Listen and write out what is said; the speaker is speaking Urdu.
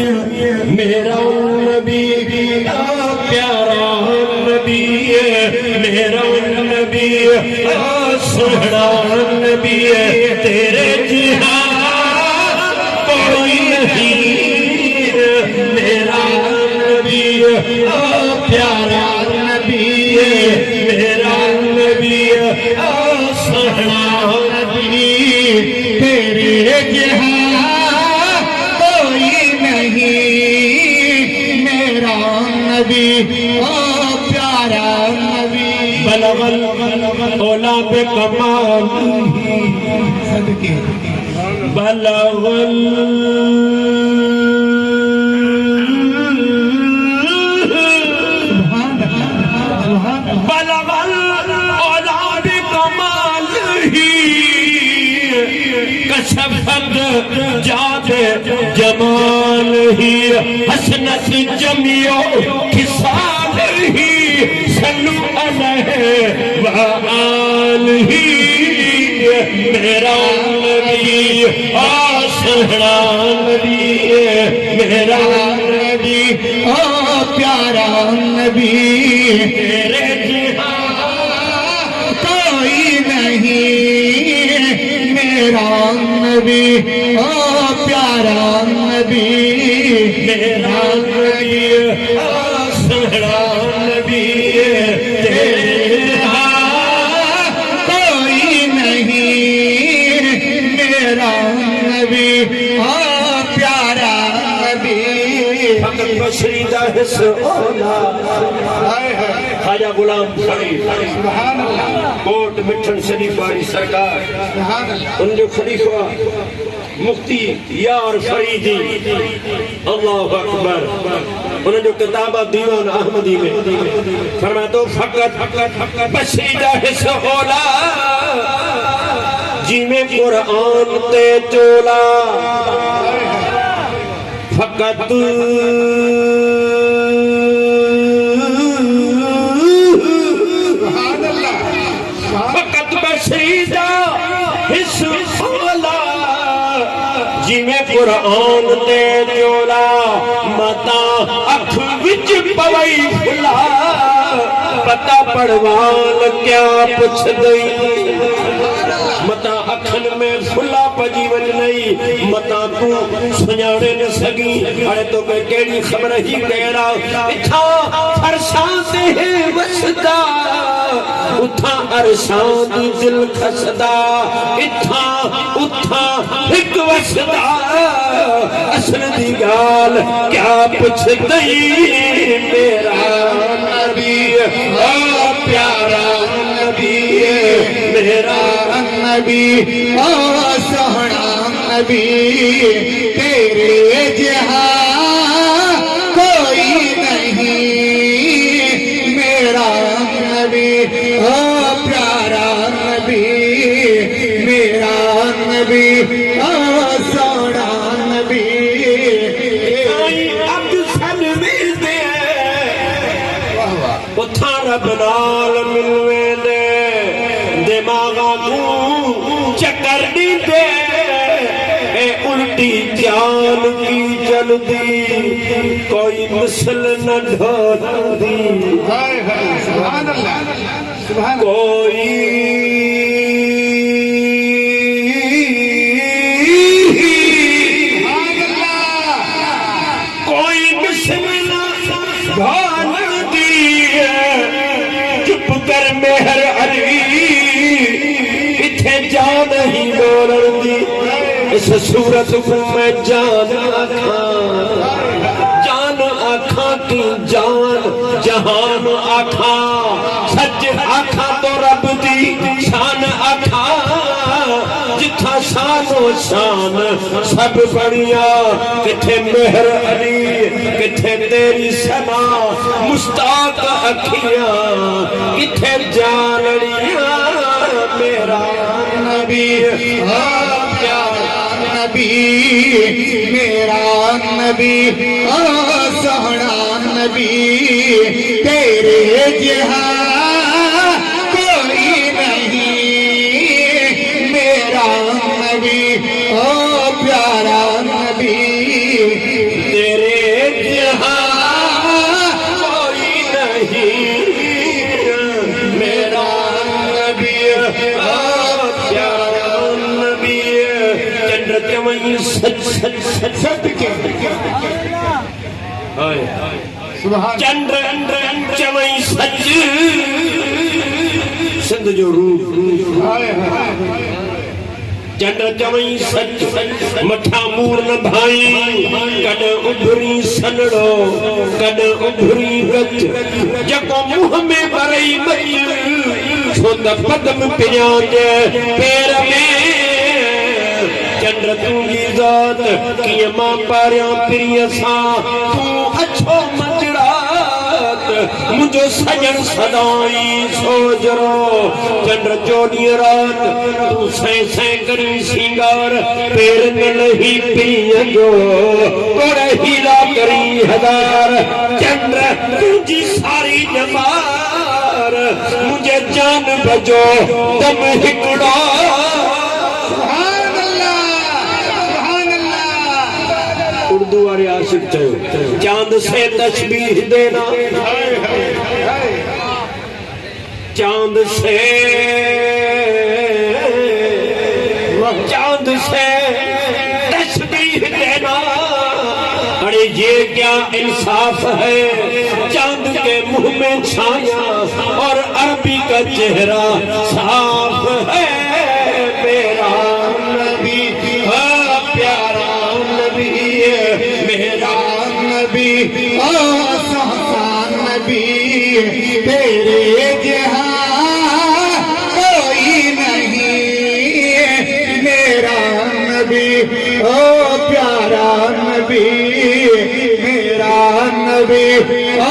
میرا نبی پیارا نبی میرا نبی سہنا نبی تیرے جہاں کوئی نہیں میرا نبی پیارا نبی میرا نبی سہنا نبی تیرے جہاں نبی پیارا نبی بلغ اولا بے کمال بلغ اولا بے کمال ہی کشفت جاد جمال ہی حسنت جمیع خصال ہی صلو علیہ وآلہ میرا نبی سہنا نبی میرا نبی پیارا نبی تیرے جہاں کوئی نہیں میرا نبی پیارا نبی میرا نبی سہنا نبی تیرے کوئی نہیں میرا نبی پیارا نبی فقط بشری دا حص اولا خواجہ غلام فرید کوٹ مٹھن شریف والی سرکار ان جو خلیفہ مفتی یار فریدی اللہ اکبر انہوں جو کتابہ دیوان احمدی میں فرمایا تو فقط بشری دا حص اولا جی میں قرآن تے چولا فقط بشری دا حص اولا جی میں قرآن تے چولا متا اکھ وچ پوئی پھلا پتا پڑوان کیا پوچھ دئی متا اکھن میں پھلا پجی ون نہیں متا تو سنیاڑے نے سگی اڑے تو کہ کیڑی خبر ہی کہڑا اتھا فرشاں سے ہے وسدا اتھا عرشاں دی دل کھسدا اتھا ایک وسدا اصل دی گال کیا پوچھ دئی میرا نبی پیارا نبی میرا نبی سہنا نبی تیرے جہاں کوئی نہیں میرا نبی پیارا نبی میرا نبی سہنا نبی عبد سلوی دے اتھا رب نال ملوے دے دماغا کو چکر دی دے اے الٹی جان کی جلدی کوئی مثل نہ ڈھول دی سبحان اللہ کوئی مثل نہ ڈھول دی چپ کر مہر علی جان ہی بولن دی اس صورت کو میں جان آکھاں کی جان جہان آکھاں سچ آکھاں تو رب دی شان آکھاں جتھا شان و شان سب بڑیا کتھے مہر علی کتھے تیری سنا مشتاق اکھیاں کتھے جانڑیاں میرا نبی پیارا نبی میرا نبی سہنا نبی تیرے جہاں کوئی نہیں میرا نبی پیارا نبی تیرے چمئی سچ صدقے سبحان چندر چمئی سچ سندھ جو روح چندر چمئی سچ مٹھا مور نہ بھائی کڈ ابھری سنڑو کڈ ابھری گچ جکو منہ میں برئی بچ چھوند پدم پنیاج پیر میں چندر توں جی ذات کیے ماں پاریاں پریاں ساں توں اچھو مجرات مجھو سجن صدائی سوجرو چندر چوڑی رات توں سائیں سائیں کری سنگار پیر نلہی پریاں جو توڑے ہیلا کری ہزار چندر توں جی ساری نمار مجھے جان بجو دم ہکڑا اردو والے عاشق چاہو چاند سے تشبیح دینا چاند سے تشبیح دینا ارے یہ کیا انصاف ہے چاند کے منہ میں چھایا اور عربی کا چہرہ صاف ہے میرا نبی پیارا نبی میرا نبی سہسان نبی تیرے جہاں کوئی نہیں میرا نبی پیارا نبی میرا نبی